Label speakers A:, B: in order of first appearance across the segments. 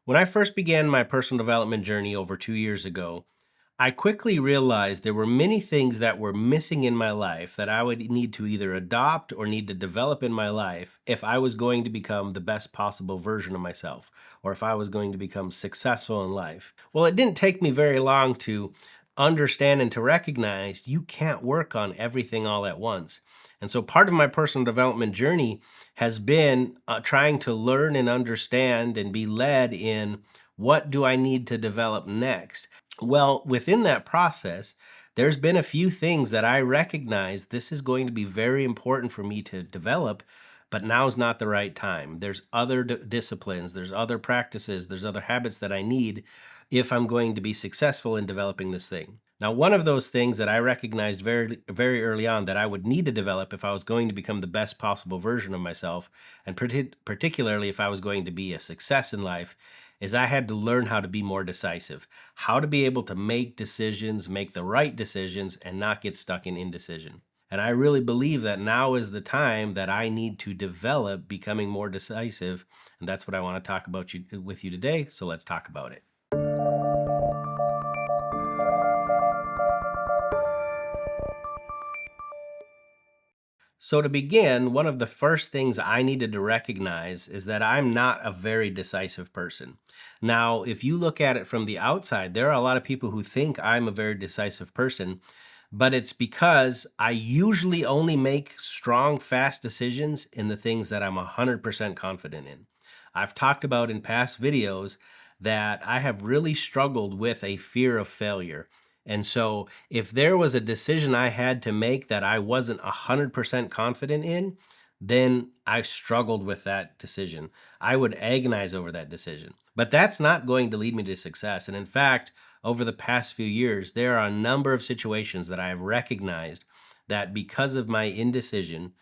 A: When I first began my personal development journey over 2 years ago, I quickly realized there were many things that were missing in my life that I would need to either adopt or need to develop in my life if I was going to become the best possible version of myself, or if I was going to become successful in life. Well, it didn't take me very long to understand and to recognize you can't work on everything all at once. And so part of my personal development journey has been trying to learn and understand and be led in what do I need to develop next. Well, within that process, there's been a few things that I recognize this is going to be very important for me to develop, but now's not the right time. There's other disciplines, there's other practices, there's other habits that I need if I'm going to be successful in developing this thing. Now, one of those things that I recognized very early on that I would need to develop if I was going to become the best possible version of myself, and particularly if I was going to be a success in life, is I had to learn how to be more decisive, how to be able to make decisions, make the right decisions, and not get stuck in indecision. And I really believe that now is the time that I need to develop becoming more decisive. And that's what I want to talk about with you today. So let's talk about it. So, to begin, one of the first things I needed to recognize is that I'm not a very decisive person. Now, if you look at it from the outside, there are a lot of people who think I'm a very decisive person, but it's because I usually only make strong, fast decisions in the things that I'm 100% confident in. I've talked about in past videos that I have really struggled with a fear of failure. And so, if there was a decision I had to make that I wasn't 100% confident in, then I struggled with that decision. I would agonize over that decision. But that's not going to lead me to success. And in fact, over the past few years, there are a number of situations that I have recognized that because of my indecision,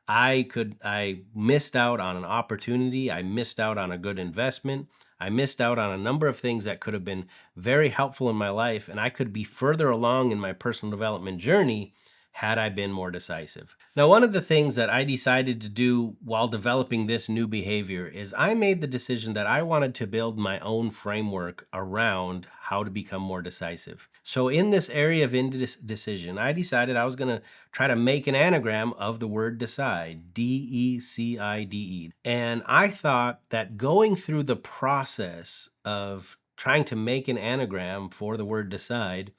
A: I missed out on an opportunity, I missed out on a good investment, I missed out on a number of things that could have been very helpful in my life, and I could be further along in my personal development journey had I been more decisive. Now, one of the things that I decided to do while developing this new behavior is I made the decision that I wanted to build my own framework around how to become more decisive. So, in this area of indecision, I decided I was going to try to make an anagram of the word decide, DECIDE. And I thought that going through the process of trying to make an anagram for the word decide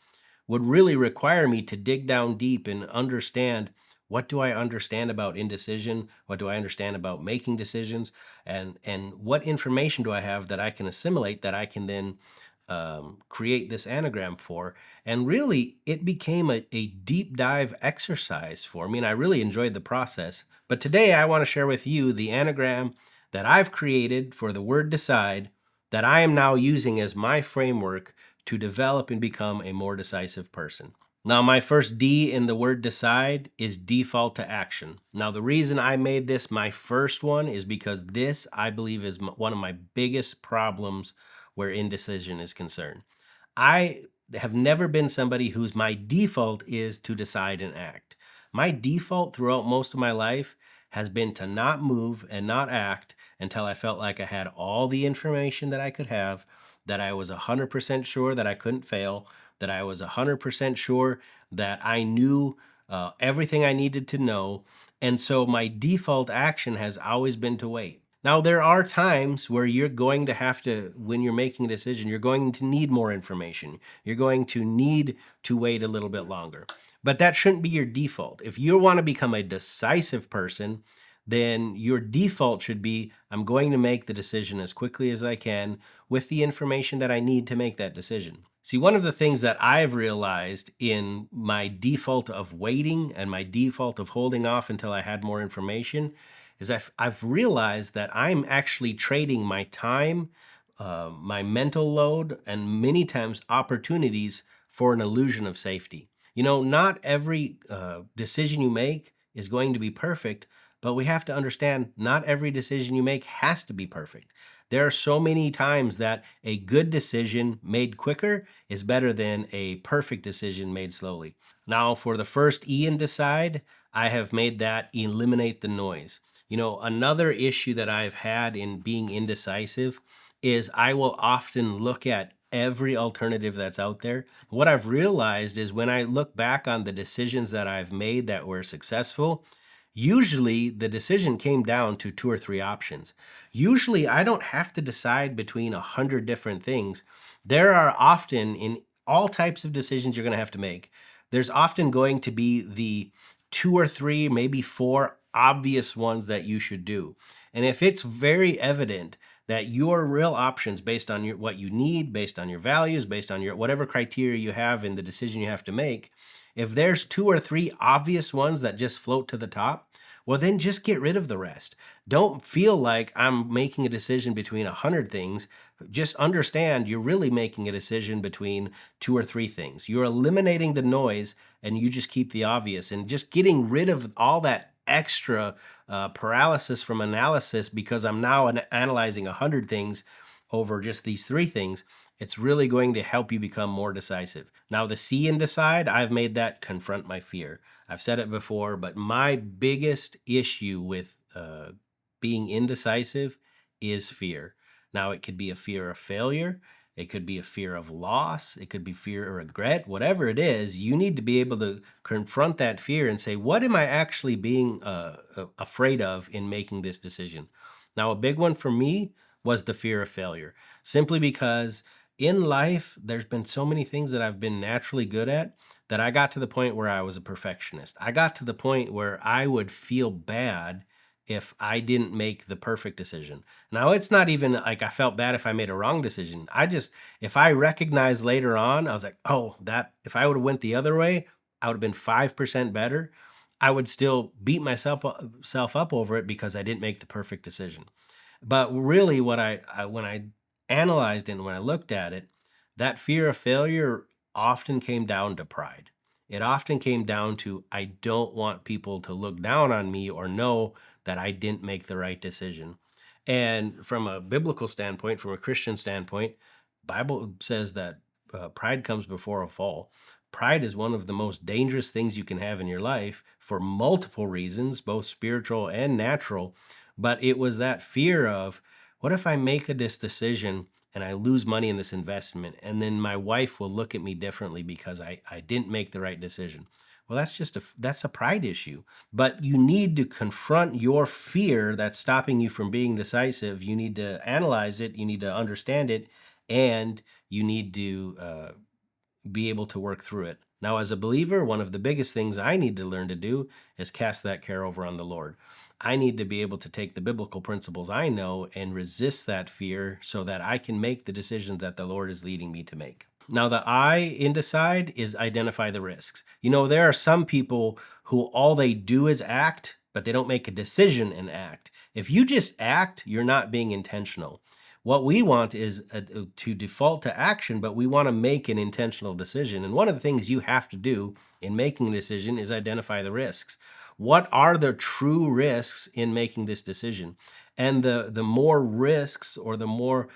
A: would really require me to dig down deep and understand what do I understand about indecision? What do I understand about making decisions? And what information do I have that I can assimilate that I can then create this anagram for? And really, it became a deep dive exercise for me, and I really enjoyed the process. But today, I want to share with you the anagram that I've created for the word decide that I am now using as my framework to develop and become a more decisive person. Now, my first D in the word decide is default to action. Now, the reason I made this my first one is because this, I believe, is one of my biggest problems where indecision is concerned. I have never been somebody whose my default is to decide and act. My default throughout most of my life has been to not move and not act until I felt like I had all the information that I could have, that I was 100% sure that I couldn't fail, that I was 100% sure that I knew everything I needed to know. And so my default action has always been to wait. Now, there are times where you're going to have to, when you're making a decision, you're going to need more information. You're going to need to wait a little bit longer. But that shouldn't be your default. If you want to become a decisive person, then your default should be I'm going to make the decision as quickly as I can with the information that I need to make that decision. See, one of the things that I've realized in my default of waiting and my default of holding off until I had more information is I've realized that I'm actually trading my time, my mental load, and many times opportunities for an illusion of safety. You know, not every decision you make is going to be perfect, but we have to understand not every decision you make has to be perfect. There are so many times that a good decision made quicker is better than a perfect decision made slowly. Now, for the first E in decide, I have made that eliminate the noise. You know, another issue that I've had in being indecisive is I will often look at every alternative that's out there. What I've realized is when I look back on the decisions that I've made that were successful, usually the decision came down to two or three options. Usually I don't have to decide between 100 different things. There are often in all types of decisions you're going to have to make, there's often going to be the two or three, maybe four obvious ones that you should do. And if it's very evident that your real options based on what you need, based on your values, based on your whatever criteria you have in the decision you have to make, if there's two or three obvious ones that just float to the top, well, then just get rid of the rest. Don't feel like I'm making a decision between 100 things. Just understand you're really making a decision between two or three things. You're eliminating the noise and you just keep the obvious and just getting rid of all that extra paralysis from analysis because I'm now analyzing 100 things over just these three things. It's really going to help you become more decisive. Now, the C in decide, I've made that confront my fear. I've said it before, but my biggest issue with being indecisive is fear. Now, it could be a fear of failure. It could be a fear of loss. It could be fear or regret. Whatever it is, you need to be able to confront that fear and say, what am I actually being afraid of in making this decision? Now, a big one for me was the fear of failure, simply because in life, there's been so many things that I've been naturally good at that I got to the point where I was a perfectionist. I got to the point where I would feel bad if I didn't make the perfect decision. Now, it's not even like I felt bad if I made a wrong decision. If I recognized later on, I was like, oh, that if I would have went the other way, I would have been 5% better. I would still beat myself self up over it because I didn't make the perfect decision. But really, when I analyzed it and when I looked at it, that fear of failure often came down to pride. It often came down to I don't want people to look down on me or know that I didn't make the right decision. And from a biblical standpoint, from a Christian standpoint, Bible says that pride comes before a fall. Pride is one of the most dangerous things you can have in your life for multiple reasons, both spiritual and natural. But it was that fear of, what if I make this decision and I lose money in this investment, and then my wife will look at me differently because I didn't make the right decision? Well, that's a pride issue. But you need to confront your fear that's stopping you from being decisive. You need to analyze it, you need to understand it, and you need to be able to work through it. Now, as a believer, one of the biggest things I need to learn to do is cast that care over on the Lord. I need to be able to take the biblical principles I know and resist that fear so that I can make the decisions that the Lord is leading me to make. Now, the I in decide is identify the risks. There are some people who all they do is act, but they don't make a decision and act. If you just act, you're not being intentional. What we want is to default to action, but we want to make an intentional decision. And one of the things you have to do in making a decision is identify the risks. What are the true risks in making this decision? And the more risks or the more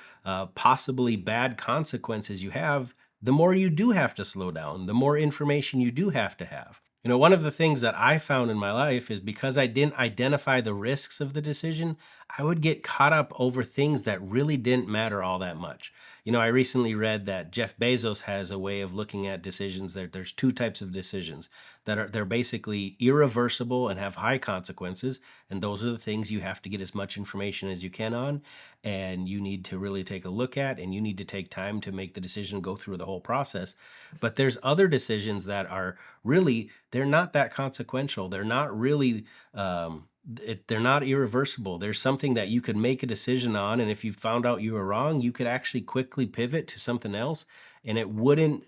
A: possibly bad consequences you have, the more you do have to slow down, the more information you do have to have. One of the things that I found in my life is because I didn't identify the risks of the decision, I would get caught up over things that really didn't matter all that much. I recently read that Jeff Bezos has a way of looking at decisions. There's two types of decisions they're basically irreversible and have high consequences, and those are the things you have to get as much information as you can on, and you need to really take a look at, and you need to take time to make the decision, go through the whole process. But there's other decisions that are really, they're not that consequential. They're not really they're not irreversible. There's something that you could make a decision on, and if you found out you were wrong, you could actually quickly pivot to something else, and it wouldn't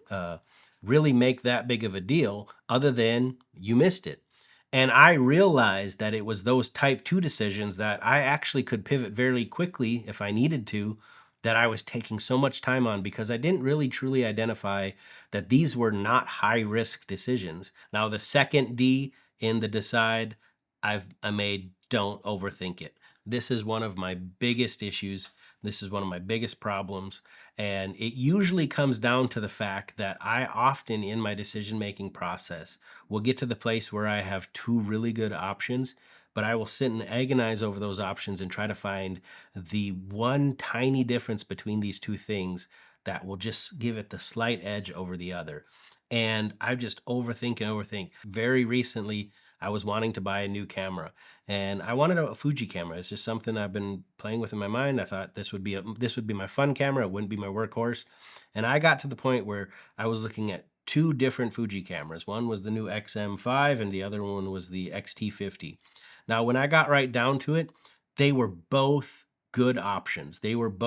A: really make that big of a deal other than you missed it. And I realized that it was those type 2 decisions that I actually could pivot very quickly if I needed to, that I was taking so much time on because I didn't really truly identify that these were not high risk decisions. Now, the second D in the decide, I made don't overthink it. This is one of my biggest issues. This is one of my biggest problems. And it usually comes down to the fact that I often in my decision making process will get to the place where I have two really good options, but I will sit and agonize over those options and try to find the one tiny difference between these two things that will just give it the slight edge over the other. And I just overthink and overthink. Very recently, I was wanting to buy a new camera, and I wanted a Fuji camera. It's just something I've been playing with in my mind. I thought this would be my fun camera. It wouldn't be my workhorse. And I got to the point where I was looking at two different Fuji cameras. One was the new XM5 and the other one was the XT50. Now, when I got right down to it, they were both good options. They would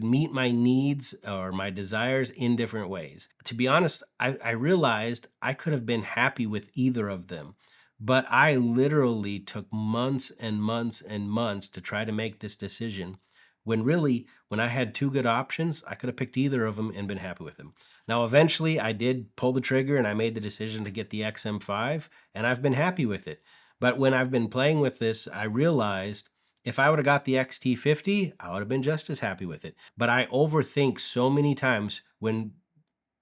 A: meet my needs or my desires in different ways. To be honest, I realized I could have been happy with either of them, but I literally took months and months and months to try to make this decision. When really, when I had two good options, I could have picked either of them and been happy with them. Now, eventually, I did pull the trigger and I made the decision to get the XM5, and I've been happy with it. But when I've been playing with this, I realized if I would have got the XT50, I would have been just as happy with it. But I overthink so many times when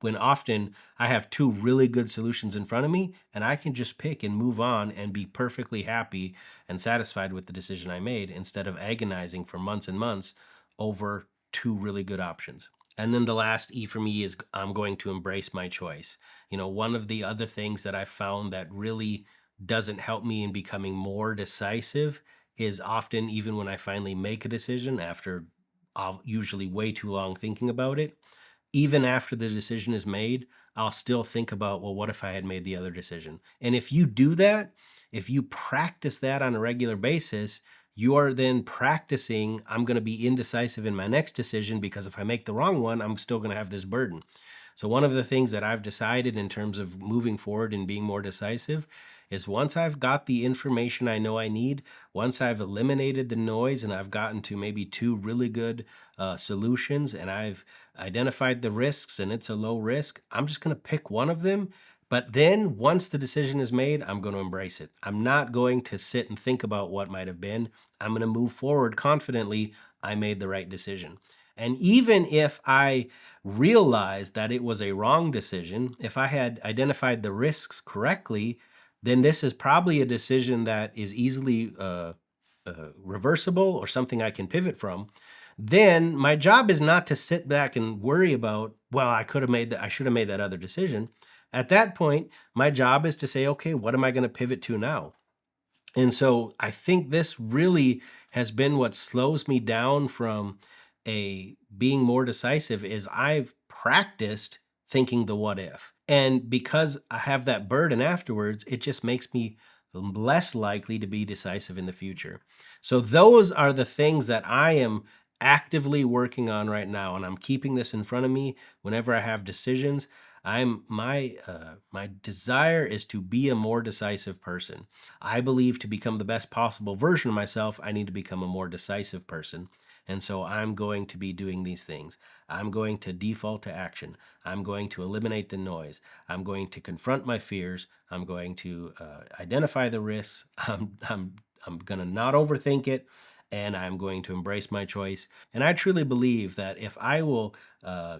A: often I have two really good solutions in front of me and I can just pick and move on and be perfectly happy and satisfied with the decision I made instead of agonizing for months and months over two really good options. And then the last E for me is I'm going to embrace my choice. One of the other things that I found that really doesn't help me in becoming more decisive is often, even when I finally make a decision after usually way too long thinking about it, even after the decision is made, I'll still think about, well, what if I had made the other decision? And if you do that, if you practice that on a regular basis, you are then practicing, I'm going to be indecisive in my next decision because if I make the wrong one, I'm still going to have this burden. So, one of the things that I've decided in terms of moving forward and being more decisive is once I've got the information I know I need, once I've eliminated the noise and I've gotten to maybe two really good solutions and I've identified the risks and it's a low risk, I'm just going to pick one of them. But then once the decision is made, I'm going to embrace it. I'm not going to sit and think about what might have been. I'm going to move forward confidently. I made the right decision. And even if I realized that it was a wrong decision, if I had identified the risks correctly, then this is probably a decision that is easily reversible or something I can pivot from. Then my job is not to sit back and worry about, well, I should have made that other decision. At that point, my job is to say, okay, what am I going to pivot to now? And so I think this really has been what slows me down from a being more decisive is I've practiced thinking the what if. And because I have that burden afterwards, it just makes me less likely to be decisive in the future. So those are the things that I am actively working on right now, and I'm keeping this in front of me whenever I have decisions. My desire is to be a more decisive person. I believe to become the best possible version of myself, I need to become a more decisive person. And so I'm going to be doing these things. I'm going to default to action. I'm going to eliminate the noise. I'm going to confront my fears. I'm going to identify the risks. I'm going to not overthink it. And I'm going to embrace my choice. And I truly believe that if I will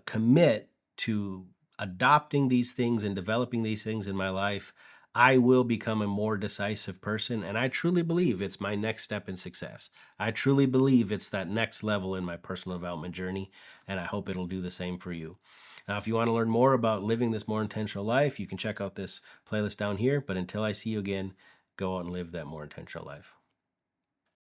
A: commit to adopting these things and developing these things in my life, I will become a more decisive person. And I truly believe it's my next step in success. I truly believe it's that next level in my personal development journey. And I hope it'll do the same for you. Now, if you want to learn more about living this more intentional life, you can check out this playlist down here. But until I see you again, go out and live that more intentional life.